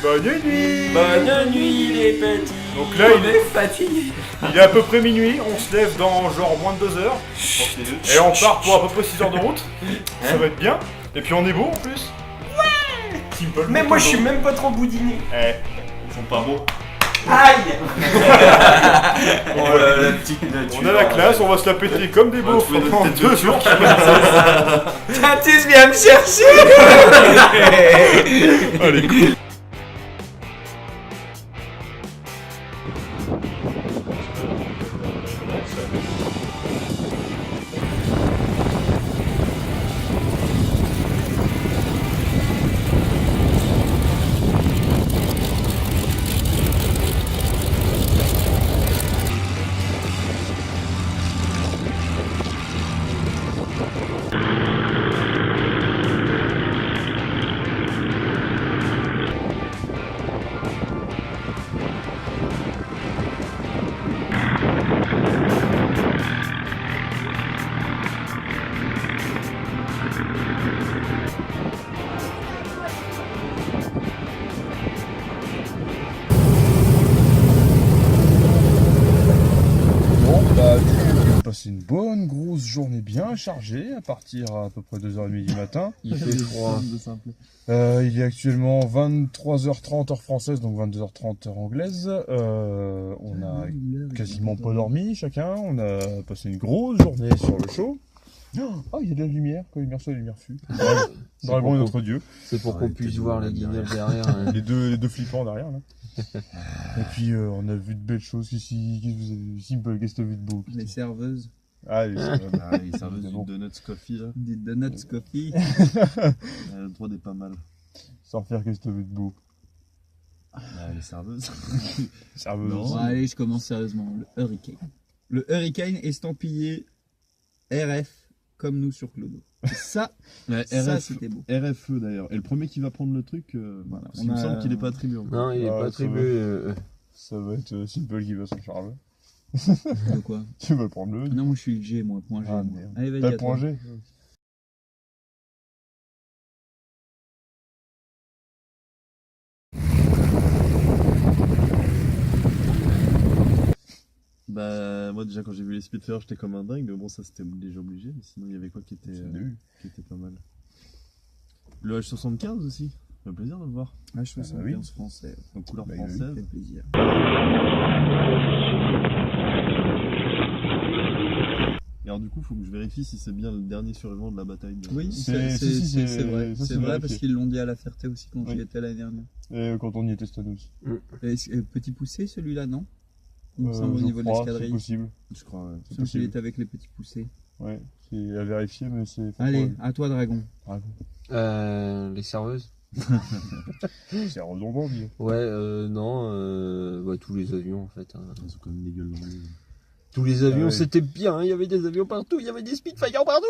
Bonne nuit. Bonne nuit les petits. Donc là, on est fatigué. Il est à peu près minuit, on se lève dans genre moins de 2 heures. Et on part pour à peu près 6 heures de route. Ça va être bien. Et puis on est beau en plus. Ouais. Simple. Mais moi je suis même pas trop boudiné. Eh. Ils sont pas beaux. Aïe. Oh la petite nature. On a la classe, on va se la péter comme des beaufs pendant 2 jours. Tintus viens me chercher. Allez, cool. C'est une bonne grosse journée bien chargée à partir à peu près 2h30 du matin. Il fait froid. Il est actuellement 23h30 heure française, donc 22h30 heure anglaise. On a quasiment pas dormi chacun. On a passé une grosse journée sur le show. Oh, il y a de la lumière, quand lumière soit, lumière fut. Dragon est notre dieu. C'est pour qu'on puisse voir les guignols derrière. Hein. Les deux flippants derrière là. Et puis on a vu de belles choses ici. Simple, qu'est-ce que t'as vu de beau? Les serveuses. Ah, les serveuses du Donuts Coffee là. Des Donuts Coffee. Le droit est pas mal. Sans faire qu'est-ce que t'as vu de beau? Les serveuses. Serveuses. Bon, allez, je commence sérieusement. Le Hurricane. Le Hurricane estampillé RF comme nous sur Clodo. Ça, ça c'était beau. RFE d'ailleurs. Et le premier qui va prendre le truc, voilà. Il me semble qu'il n'est pas attribué encore. Non, il n'est pas attribué. Ça va être Simple qui va s'en charger. De quoi? Tu vas prendre le. Non, moi je suis le G, moi, point G. Ah, moi. merde. Allez, vas-y. T'as le point G? Bah, moi déjà quand j'ai vu les Spitfire, j'étais comme un dingue, mais bon, ça c'était déjà obligé. Mais sinon, il y avait quoi qui était pas mal? Le H75 aussi, ça fait plaisir de le voir. H75 français. En couleur Ça française. fait plaisir. Et alors, du coup, faut que je vérifie si c'est bien le dernier survivant de la bataille. Oui, c'est vrai. ça, C'est vrai parce qu'ils l'ont dit à la Ferté aussi quand j'y étais l'année dernière. Et quand on y était cette année aussi. Petit poussé, celui-là, non? Il me semble au Je niveau de crois, l'escadrille. c'est possible. Je crois, ouais. Celui qui était avec les petits poussés. Ouais, c'est à vérifier, mais c'est. Allez, à toi, Dragon. Les serveuses. C'est redondant, dis. Ouais, non, ouais, tous les avions en fait. Hein. Ils ont quand même des gueules d'anglais. Tous les avions, c'était bien, il y avait des avions partout, il y avait des Spitfire partout.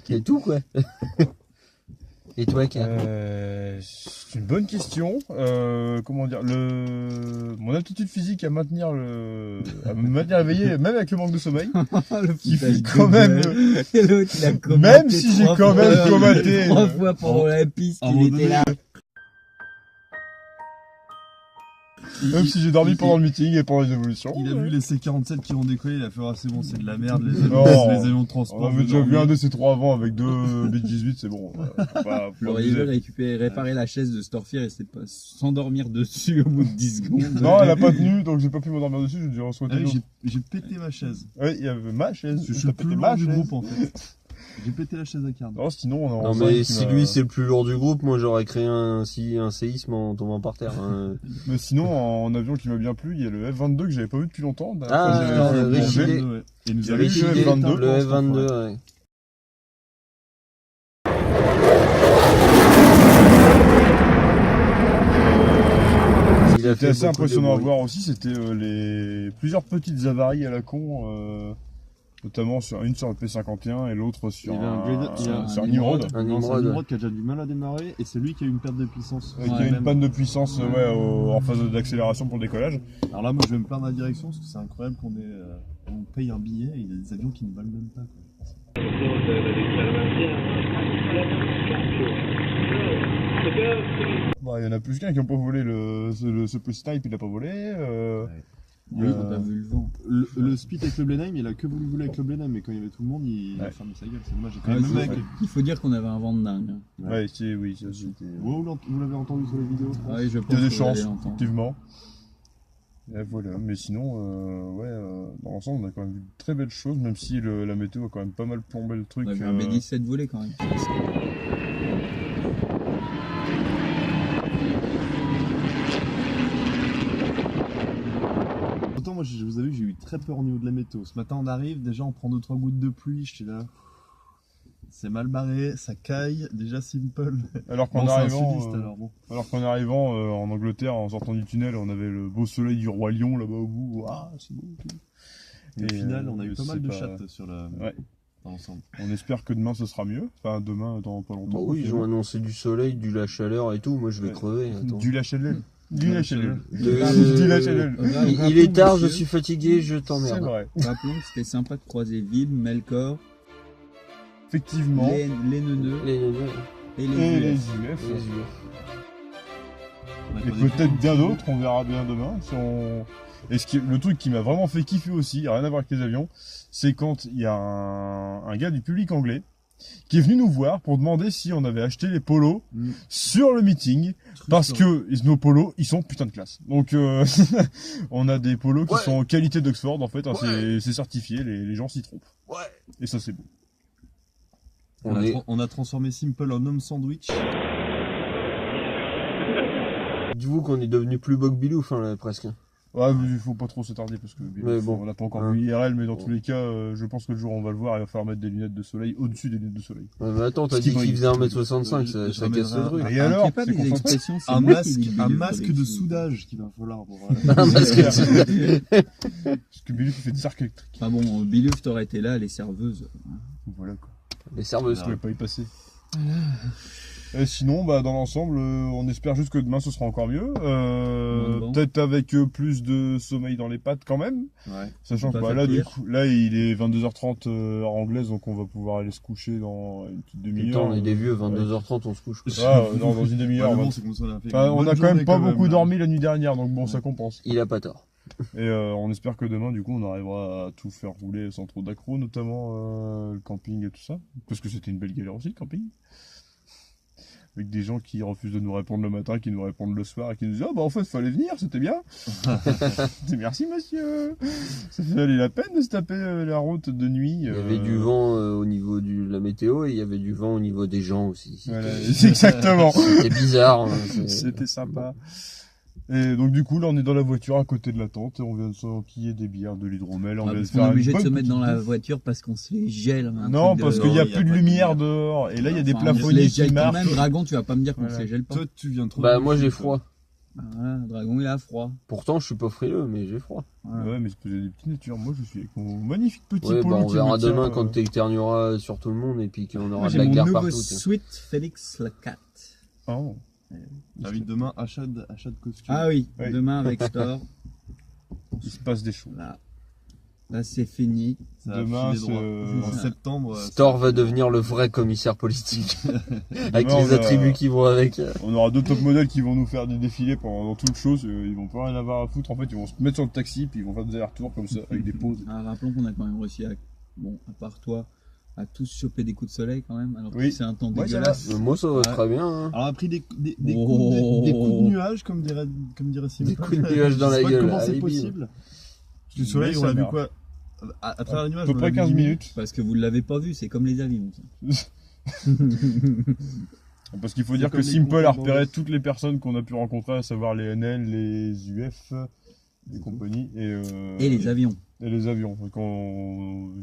Qui est tout quoi. Et toi, c'est une bonne question. Comment dire, mon aptitude physique à maintenir éveillé, même avec le manque de sommeil, qui fait quand même. Même si j'ai quand même commenté 3 fois pendant la piste, il était là. Même si j'ai dormi pendant le meeting et pendant les évolutions. Il a vu les C-47 qui ont décollé, il a fait c'est bon, c'est de la merde, les avions de transport. On avait déjà vu un de ces 3 avant avec 2 B-18, c'est bon. Il veut réparer la chaise de Storfire et c'est pas s'endormir dessus au bout de 10 secondes. Non, elle a pas tenu, donc j'ai pas pu m'endormir dessus, j'ai j'ai pété ma chaise. Oui, il y avait ma chaise. Je suis le plus lourd du groupe en fait. J'ai pété la chaise à Carl. Non, sinon, on a Non, mais si lui c'est le plus lourd du groupe, moi j'aurais créé un séisme en tombant par terre. Hein. Mais sinon, en avion qui m'a bien plu, il y a le F-22 que j'avais pas vu depuis longtemps. Ah, Richelieu. Ouais. Et nous Il y avons avait eu le le F-22. Le F-22, ouais. Il a C'était fait assez beaucoup de impressionnant à bruit. voir aussi, c'était les plusieurs petites avaries à la con, notamment une sur le P51 et l'autre sur Il y avait un Grader- il y a sur un un Nimrod. Un Non, c'est Nimrod. Nimrod qui a déjà du mal à démarrer et c'est lui qui a eu une perte de puissance. Qui a une panne de puissance en phase d'accélération pour le décollage. Alors là, moi je vais me plaindre à la direction parce que c'est incroyable on paye un billet et il y a des avions qui ne valent même pas. Quoi. Bah, il y en a plus qu'un qui n'a pas volé ce petit type, il n'a pas volé. Oui, on a vu le vent. Le split avec le Blenheim, il a que voulu voler avec le Blenheim, mais quand il y avait tout le monde, il a Ouais. fermé sa gueule. C'est dommage. J'ai quand Ouais, même c'est mec. vrai. Il faut dire qu'on avait un vent de dingue. hein. Ouais, oui, ça c'était. Vous l'avez entendu sur les vidéos je pense. Ouais, je pense Il y a des que vous allez chances, l'entendre. effectivement. Et voilà, mais sinon, dans l'ensemble, on a quand même vu de très belles choses, même si la météo a quand même pas mal plombé le truc. On a vu un B-17 voler quand même. Autant moi, je vous avoue, j'ai eu très peur au niveau de la météo. Ce matin, on arrive, déjà on prend 2-3 gouttes de pluie, j'étais là. C'est mal barré, ça caille, déjà simple. Alors qu'en Bon, c'est un arrivant, sudiste, alors bon. en Angleterre, en sortant du tunnel, on avait le beau soleil du roi lion là-bas au bout. Ah, c'est beau. Tout. Et au final, on a eu pas mal de c'est chattes sur la. Ouais. Dans l'ensemble. On espère que demain ce sera mieux. Enfin, demain, dans pas longtemps. Bah oui, ils ont annoncé du soleil, de la chaleur et tout. Moi, je vais Ouais. crever. Attends. Du lâcher-le. Du lâcher-le. De- Du lâcher-le. Il est tard, je suis fatigué, je C'est t'emmerde. vrai. Rappelons que c'était sympa de croiser Vib, Melkor, Effectivement. les Neuneux Les neuneux, et Et les les UF. UF. les yeux. On a Et causé peut-être beaucoup bien de- d'autres, on verra bien demain. Et le truc qui m'a vraiment fait kiffer aussi, rien à voir avec les avions, c'est quand il y a un gars du public anglais qui est venu nous voir pour demander si on avait acheté les polos Mm. sur le meeting, parce que nos polos, ils sont putain de classe. Donc on a des polos qui Ouais. sont en qualité d'Oxford, en fait, hein, Ouais. c'est certifié, les gens s'y trompent. Ouais. Et ça c'est beau. On a transformé Simple en homme sandwich. Dites-vous qu'on est devenu plus Bogbilouf, hein, là, presque. Ouais, mais il faut pas trop s'attarder parce que Mais bon. on n'a pas encore Hein. vu IRL, mais dans Bon. tous les cas, je pense que le jour où on va le voir, il va falloir mettre des lunettes de soleil au-dessus des lunettes de soleil. Ouais, mais attends, t'as Ce qui dit brille. qu'il faisait 1m65, Je ça casse le truc. Et alors, C'est pas c'est des concentré. expressions, c'est Un moi qui masque, dis un Bilouf masque avec de ce- soudage qu'il va falloir pour. Un masque de- Parce que Billy fait des cercles électriques. Ah bon, Bilouf t'aurais été là, les serveuses. Voilà quoi. Les serveuses. Je pouvais pas y passer. Et sinon, bah, dans l'ensemble, on espère juste que demain ce sera encore mieux. Moins de vent. Peut-être avec plus de sommeil dans les pattes quand même. Ouais. Sachant On que peut bah, pas là, faire du pire. coup, là, il est 22h30 heure anglaise, donc on va pouvoir aller se coucher dans une petite Putain, demi-heure. on est des vieux, 22h30, on se couche. quoi. Ah, non, dans une demi-heure. Ouais, on mais va- bon, c'est comme ça, on a fait Enfin, une on bonne a quand même journée pas quand beaucoup là. dormi la nuit dernière, donc bon, ça compense. Il a pas tort. Et on espère que demain, du coup, on arrivera à tout faire rouler sans trop d'accro, notamment le camping et tout ça. Parce que c'était une belle galère aussi, le camping. Avec des gens qui refusent de nous répondre le matin, qui nous répondent le soir et qui nous disent « Ah bah en fait, fallait venir, c'était bien !» Merci monsieur. Ça fait aller la peine de se taper la route de nuit. Il y avait du vent au niveau de la météo et il y avait du vent au niveau des gens aussi. Voilà, c'est exactement. C'était bizarre. hein, C'était sympa. Et donc du coup là on est dans la voiture à côté de la tente et on vient de s'enquiller des bières, de l'hydromel, on Ah, vient de parce qu'on faire est une obligé de bonne se mettre dans petite la bouffe. voiture parce qu'on se les gèle. un Non, truc parce de- qu'il n'y a il y a plus de pas de lumière lumière. dehors et là il y a des Enfin, on se plafonniers les qui gèle quand marchent. même. Dragon, tu vas pas me dire qu'on Voilà. se les gèle pas. Toi, tu viens trop. Bah moi j'ai toi. froid. Bah, voilà, Dragon il a froid. Pourtant je suis pas frileux mais j'ai froid. Voilà. Ouais mais c'est posé des petites natures. Moi je suis avec mon magnifique petit Ouais polo bah on qui verra me tient, demain quand t'éternueras sur tout le monde et puis qu'on Moi, aura de j'ai la mon guerre nouveau partout. tiens. Sweet Félix le Cat. Oh. Ah oui, demain, achat de costume. Ah oui, Oui. demain avec Store. Il se passe des choses. Là c'est fini. Ça a Demain, filé droit. c'est- En septembre. Thor va devenir le vrai commissaire politique. Avec Demain, les on a- attributs qui vont avec. On aura deux top modèles qui vont nous faire des défilés pendant toute chose. Ils vont pas rien avoir à foutre. En fait, ils vont se mettre sur le taxi puis ils vont faire des allers-retours comme ça avec des pauses. Ah, rappelons qu'on a quand même réussi à, bon, à part toi, à tous choper des coups de soleil quand même. Alors que Oui. c'est un temps Ouais, ça dégueulasse. Moi ça va Ouais. très bien. Hein. Alors, on a pris des Oh. coups de nuages, comme dirait Simple. Des coups de nuages dans Je la sais pas gueule. Comment c'est Allez, bim. possible? Du soleil, Mais on ça l'a vu marche. quoi? À travers les nuages, à peu on près l'a 15 vu. minutes. Parce que vous ne l'avez pas vu, c'est comme les avions. ça. Parce qu'il faut dire que comme les Simple a comptes repéré bandes. toutes les personnes qu'on a pu rencontrer, à savoir les NL, les UF, les compagnies Et les avions. et les avions. Donc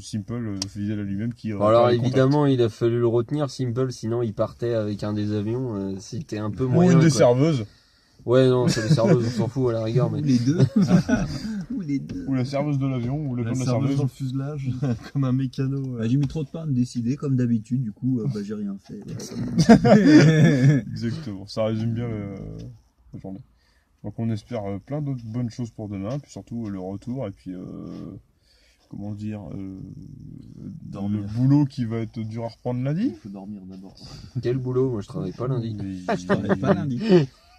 Simple faisait à lui-même qui. Bon, alors repère les contacts. évidemment, il a fallu le retenir, Simple, sinon il partait avec un des avions. C'était un peu Ou moyen. une des quoi. serveuses, Ouais, non, c'est les serveuses, on s'en fout à la rigueur. Mais... Ou les deux. Ou les deux. ou la serveuse de l'avion, ou le La plan de la serveuse serveuse. dans le fuselage, comme un mécano. Bah, j'ai mis trop de temps à me décider, comme d'habitude, du coup, bah, j'ai rien fait. Voilà. Exactement, ça résume bien la journée. Donc on espère plein d'autres bonnes choses pour demain, puis surtout le retour, et puis comment dire, Dormir. le boulot qui va être dur à reprendre lundi. Il faut dormir d'abord. Quel boulot, moi je travaille pas lundi. Je travaille pas lundi.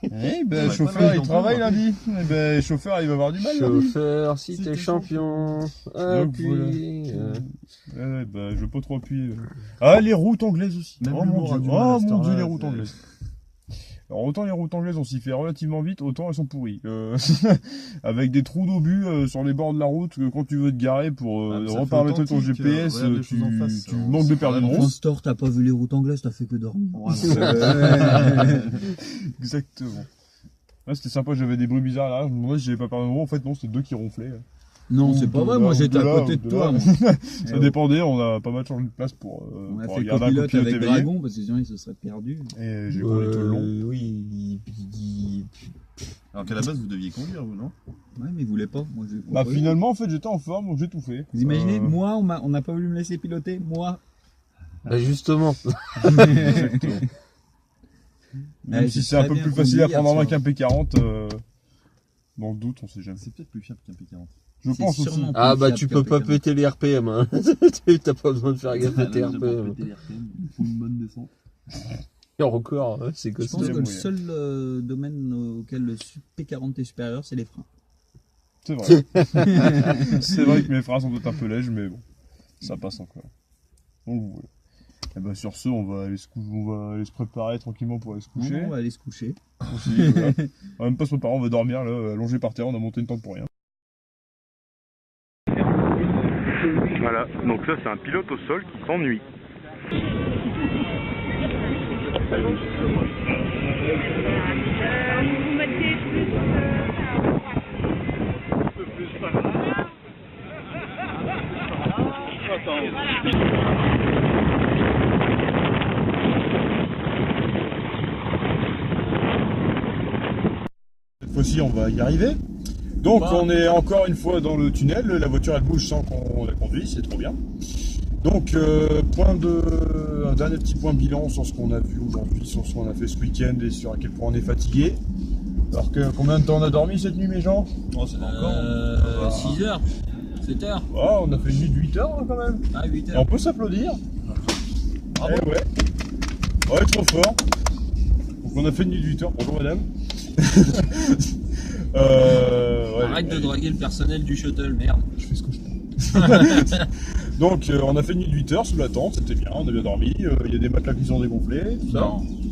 Eh ben, Ouais, chauffeur, pas il lundi travaille non lundi. Eh ben, chauffeur, il va avoir du mal lundi. Chauffeur, si Si t'es t'es champion, Donc, appuie. Eh ben, je veux pas trop appuyer. Ah, les routes anglaises aussi. Même Oh mon l'humour a dieu, du mal à oh cette mon dieu, heure-là, les routes c'est- anglaises. Alors autant les routes anglaises on s'y fait relativement vite, autant elles sont pourries. Avec des trous d'obus sur les bords de la route, que quand tu veux te garer pour Ah, mais ça fait reparamétrer ton authentique, GPS, regarde les choses en face, tu on- manques de perdre une on- ronce. Transport, t'as pas vu les routes anglaises, t'as fait que dormir. Exactement. Ouais, c'était sympa, j'avais des bruits bizarres là, je me demandais si j'avais pas perdu une ronce, en fait non, c'était deux qui ronflaient. Non, Ou c'est pas de vrai, là, moi ou j'étais de à là, côté ou de de toi. là. Moi. Ça dépendait, on a pas mal changé de place pour On a pour fait regarder un copilote copilote avec éveillé. Dragon, parce que sinon il se serait perdu. Et j'ai roulé tout le long. Oui, Alors qu'à la base, vous deviez conduire, vous, non? Ouais, mais il voulait pas. Moi, je Bah finalement en fait j'étais en forme donc j'ai tout fait. Vous imaginez, moi, on n'a pas voulu me laisser piloter, moi. Bah justement. Exactement. Même Ouais, si j'ai c'est un très peu bien plus facile à conduit prendre en main hier qu'un P40, dans le doute on sait jamais. C'est peut-être plus fiable qu'un P40. Je C'est pense aussi. sûrement Ah plus bah fiable tu qu'un peux pas P40. péter les RPM, hein. T'as pas besoin de faire gaffe à tes Là, RPM. pour péter les RPM, il faut une bonne descente. Et encore, c'est Je costaud. pense que le moyen. seul domaine auquel le P40 est supérieur, c'est les freins. C'est vrai. C'est vrai que mes phrases sont peut-être un peu lèges, mais bon, ça passe encore. Donc voilà. Et ben sur ce, on va aller se préparer tranquillement pour aller se coucher. On va aller se coucher. On s'est dit, voilà. On va même pas se préparer, on va dormir là, allongé par terre, on a monté une tente pour rien. Voilà, donc ça c'est un pilote au sol qui s'ennuie. Vous mettez plus. Cette fois-ci, on va y arriver. Donc, on est encore une fois dans le tunnel. La voiture, elle bouge sans qu'on la conduise, c'est trop bien. Donc, un dernier petit point bilan sur ce qu'on a vu aujourd'hui, sur ce qu'on a fait ce week-end et sur à quel point on est fatigué. Alors que combien de temps on a dormi cette nuit, mes gens? Oh, c'est pas encore. 6 heures 7 heures Oh, on a fait une nuit de 8 heures quand même. Ah, 8 Et heures. on peut s'applaudir. Eh ouais. Ouais, trop fort. Donc on a fait une nuit de 8 heures. Bonjour madame. Ouais, Arrête de draguer le personnel du shuttle, merde. Je fais ce que je peux. Donc on a fait une nuit de 8 heures sous la tente, c'était bien, on a bien dormi. Il y a des matelas qui sont dégonflés, tout ça.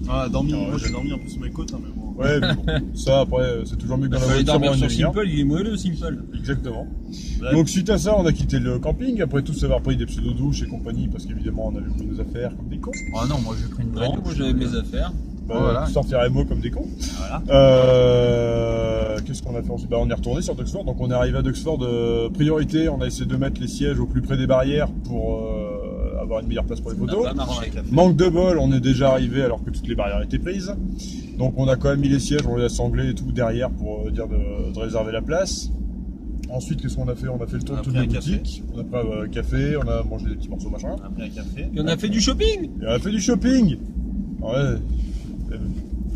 Ah, dormir, Non, moi j'ai- j'ai dormi un peu sur mes côtes, hein, mais bon. Ouais, mais bon, ça après, c'est toujours mieux que dans la Fallait voiture. dormir pour sur une demi-heure. Simple, il est moelleux, Simple. Exactement. Ouais. Donc suite à ça, on a quitté le camping, après tous avoir pris des pseudo-douches et compagnie, parce qu'évidemment on avait pris nos affaires comme des cons. Ah non, moi j'ai pris une vraie Moi douche. j'avais mes affaires. Bah, Voilà. Sortir les mots comme des cons. Voilà. Qu'est-ce qu'on a fait ensuite? Bah, on est retourné sur Duxford, donc on est arrivé à Duxford priorité, on a essayé de mettre les sièges au plus près des barrières pour avoir une meilleure place pour les Ça n'a photos. pas marché. Manque de bol, on est déjà arrivé alors que toutes les barrières étaient prises. Donc on a quand même mis les sièges, on les a sanglés et tout derrière pour dire de réserver la place. Ensuite, qu'est-ce qu'on a fait? On a fait le tour On a de toutes pris les un café. boutiques. On a pris un café, on a mangé des petits morceaux machin. On a pris un café. Et on a fait du shopping. Et on a fait du shopping. Ouais.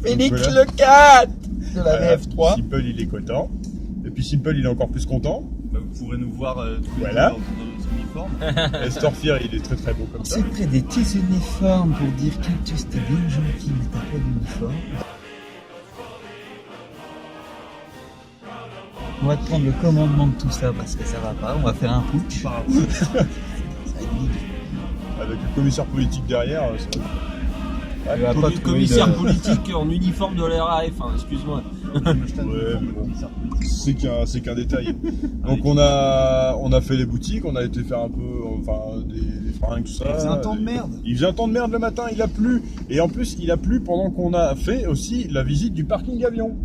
Félix Voilà. le 4 de la Voilà. VF3. Simple, il est content. Et puis Simple, il est encore plus content. Bah, vous pourrez nous voir tous les Voilà. deux dans nos uniformes. Et Storfier, il est très très beau comme ça. C'est près des petits uniformes pour dire Cactus, t'es bien gentil, mais t'as pas d'uniforme. On va te prendre le commandement de tout ça parce que ça va pas. On va faire un putsch. Ça va être nickel. Avec le commissaire politique derrière, ça va. Il va pas te Commissaire de- politique en uniforme de l'RAF, hein, excuse-moi. Ouais, mais bon, c'est qu'un détail. Donc on a fait les boutiques, on a été faire un peu, enfin des fringues, tout ça. Il faisait un temps de merde. Il faisait un temps de merde le matin, il a plu. Et en plus, il a plu pendant qu'on a fait aussi la visite du parking avion.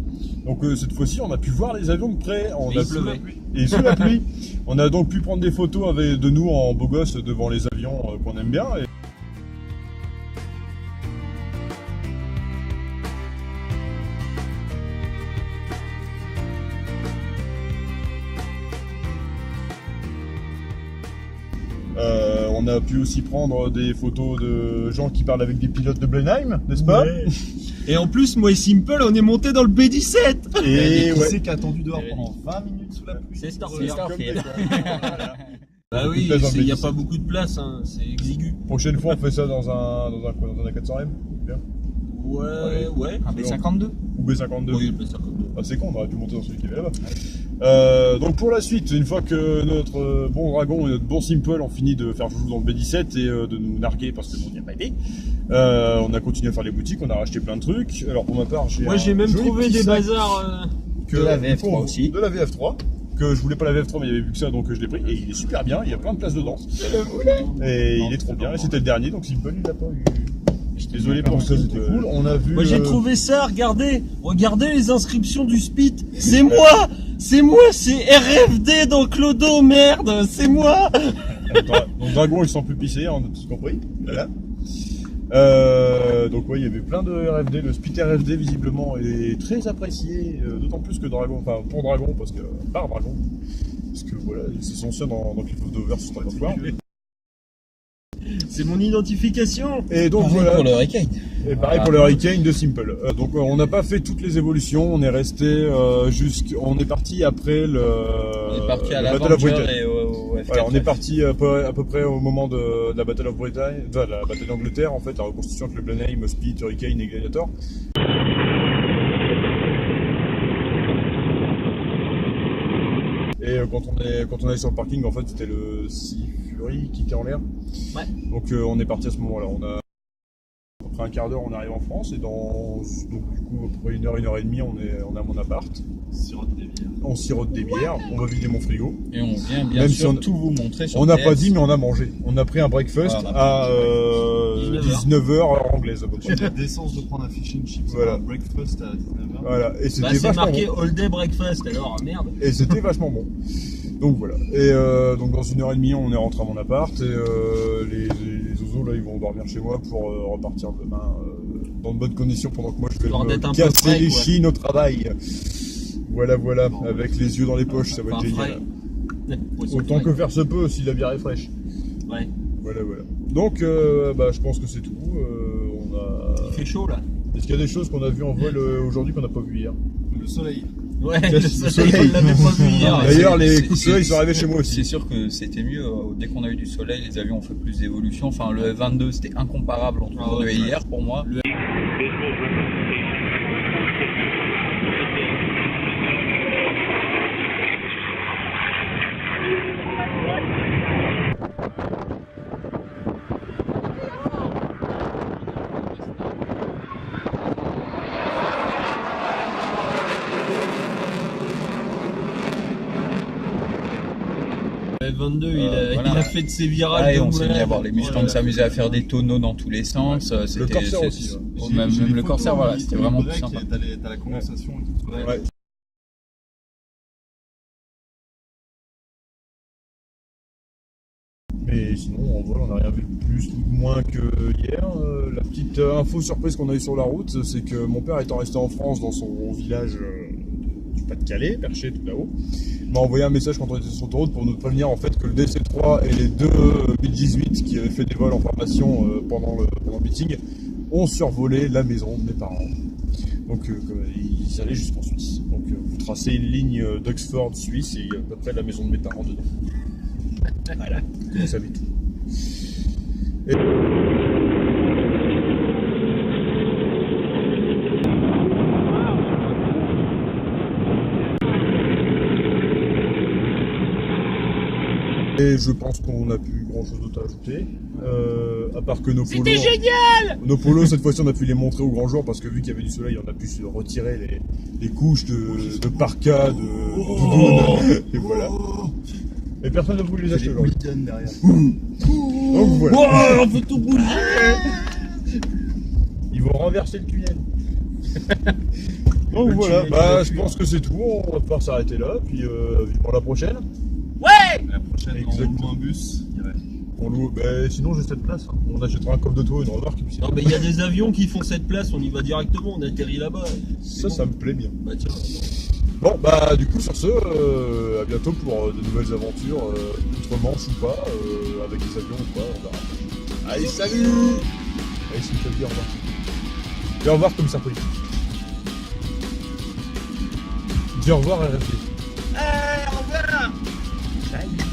Donc cette fois-ci, on a pu voir les avions de près. il pleuvait. Et sous la pluie. On a donc pu prendre des photos de nous en beau gosse devant les avions qu'on aime bien. Et... on a pu aussi prendre des photos de gens qui parlent avec des pilotes de Blenheim, n'est-ce pas? Ouais. Et en plus, moi et Simple, on est monté dans le B17. Et Qui ouais. c'est qui a attendu dehors pendant 20 minutes sous la pluie? C'est Starfield. Voilà. Bah oui, Place dans le il n'y a B17. pas beaucoup de place, hein. C'est exigu. Prochaine fois, on fait ça dans un A400M. Bien. Ouais. Un B52. Ou B52. Oui, le B52. Ah, c'est con, on aurait pu monter dans celui qui avait là-bas. Donc pour la suite, une fois que notre bon dragon et notre bon Simple ont fini de faire joujou dans le B17 et de nous narguer parce que bon, il n'y a pas été, on a continué à faire les boutiques, on a racheté plein de trucs. Alors pour ma part, Moi j'ai même trouvé des bazars. que, De la du coup, VF3 aussi. De la VF3. Que je voulais pas la VF3 mais il y avait plus que ça donc je l'ai pris et il est super bien, il y a plein de places dedans. Et il est trop bien et c'était le dernier donc Simple il l'a pas eu. Je suis désolé pour ça, c'était cool. On a vu. Moi j'ai trouvé ça, regardez les inscriptions du SPIT. C'est moi, c'est RFD dans Clodo, merde, c'est moi. Donc Dragon ils sont plus pissés, on a tous compris. Voilà. Donc ouais, il y avait plein de RFD. Le Spit RFD visiblement est très apprécié, d'autant plus que Dragon, enfin pour Dragon parce que par Dragon, parce que voilà, c'est son seul dans Cliff of Dover sur la voir. C'est mon identification. Et donc Pareil voilà. pour le Hurricane. Et pareil pour le Hurricane de Simple. Donc on n'a pas fait toutes les évolutions, on est resté on est parti après le. On est parti à le la Battle of Avenger Britain. et au F4. Voilà, on est parti à peu près au moment de la Battle of Britain, enfin, la bataille d'Angleterre en fait, la reconstitution avec le Blenheim, Spit, Hurricane et Gladiator. Et quand on est sur le parking, en fait, c'était le Sea Fury qui était en l'air. Ouais. Donc on est parti à ce moment-là. On a après un quart d'heure, on arrive en France et donc du coup, à peu près 1 heure et demie, on est à mon appart. On sirote des bières, on va vider mon frigo. Et on vient bien Même sûr si tout vous montrer sur On n'a TS. pas dit, mais on a mangé. On a pris un breakfast Voilà, à 19h heure anglaise à peu près. J'ai la décence de prendre un fish and chips Voilà. un breakfast à 19h. Voilà, et c'était Bah c'est vachement marqué bon. All Day Breakfast, alors merde. Et c'était vachement bon. Donc voilà. Et donc dans 1 heure et demie, on est rentré à mon appart et les oiseaux là, ils vont dormir chez moi pour repartir demain dans de bonnes conditions pendant que moi je vais Histoire d'être un me peu casser frais, les quoi. chines au travail. Voilà, avec les yeux dans les poches, ça va être Enfin, génial. frais. Poisson Autant frais. que faire se peut si la bière est fraîche. Ouais. Voilà. Donc je pense que c'est tout. Il fait chaud là. Est-ce qu'il y a des choses qu'on a vues en vol aujourd'hui qu'on n'a pas vues hier? Le soleil. Ouais, Le le soleil. soleil, on l'avait pas vu hier. mais D'ailleurs, c'est- les c'est- coups de soleil sont arrivés chez moi aussi. C'est sûr que c'était mieux. Dès qu'on a eu du soleil, les avions ont fait plus d'évolution. Enfin, le F22, c'était incomparable entre Ah ouais, aujourd'hui et hier pour moi. Le F22, voilà. il a fait de ses virages. Ouais, de on s'est mis moulin. à voir les Mustangs s'amuser à faire des tonneaux dans tous les sens. Le Corsair aussi. Même J'ai des le photos, Corsair, voilà, il c'était y a vraiment le plus break, sympa. T'as la condensation et tout. Ouais. Mais sinon, en vol, on n'a rien vu de plus ou de moins que hier. La petite info surprise qu'on a eu sur la route, c'est que mon père étant resté en France dans son village du Pas-de-Calais, perché tout là-haut, m'a envoyé un message quand on était sur l'autoroute pour nous prévenir en fait que le DC-3 et les deux 1018 qui avaient fait des vols en formation pendant le meeting ont survolé la maison de mes parents. Donc ils allaient jusqu'en Suisse. Donc vous tracez une ligne d'Oxford Suisse et il y a à peu près la maison de mes parents dedans. Voilà, vous savez tout. Et je pense qu'on n'a plus grand chose d'autre à ajouter. À part que nos polos. C'était génial! Nos polos, cette fois-ci, on a pu les montrer au grand jour parce que vu qu'il y avait du soleil, on a pu se retirer les couches de parka, de doudoune. Et voilà. Et personne n'a voulu les acheter aujourd'hui. derrière. Donc voilà. Oh, on peut tout bouger! Ils vont renverser le tunnel. Donc voilà, bah je pense que c'est tout. On va pouvoir s'arrêter là. Puis vivement la prochaine. Ouais! La prochaine, Exactement. on loue un bus. On loue. Bah, sinon, j'ai cette place. Hein. On achètera un coffre d'auto, une remorque. Et puis Non, mais il y a des avions qui font cette place, on y va directement, on atterrit là-bas. ça me plaît bien. Bah tiens. Bon, bah du coup, sur ce, à bientôt pour de nouvelles aventures, outre-Manche ou pas, avec des avions ou pas, on verra. Allez, salut! Allez, c'est une fois dit au revoir. Et au revoir, commissaire politique. Dis au revoir, RFD. Au revoir! Salut.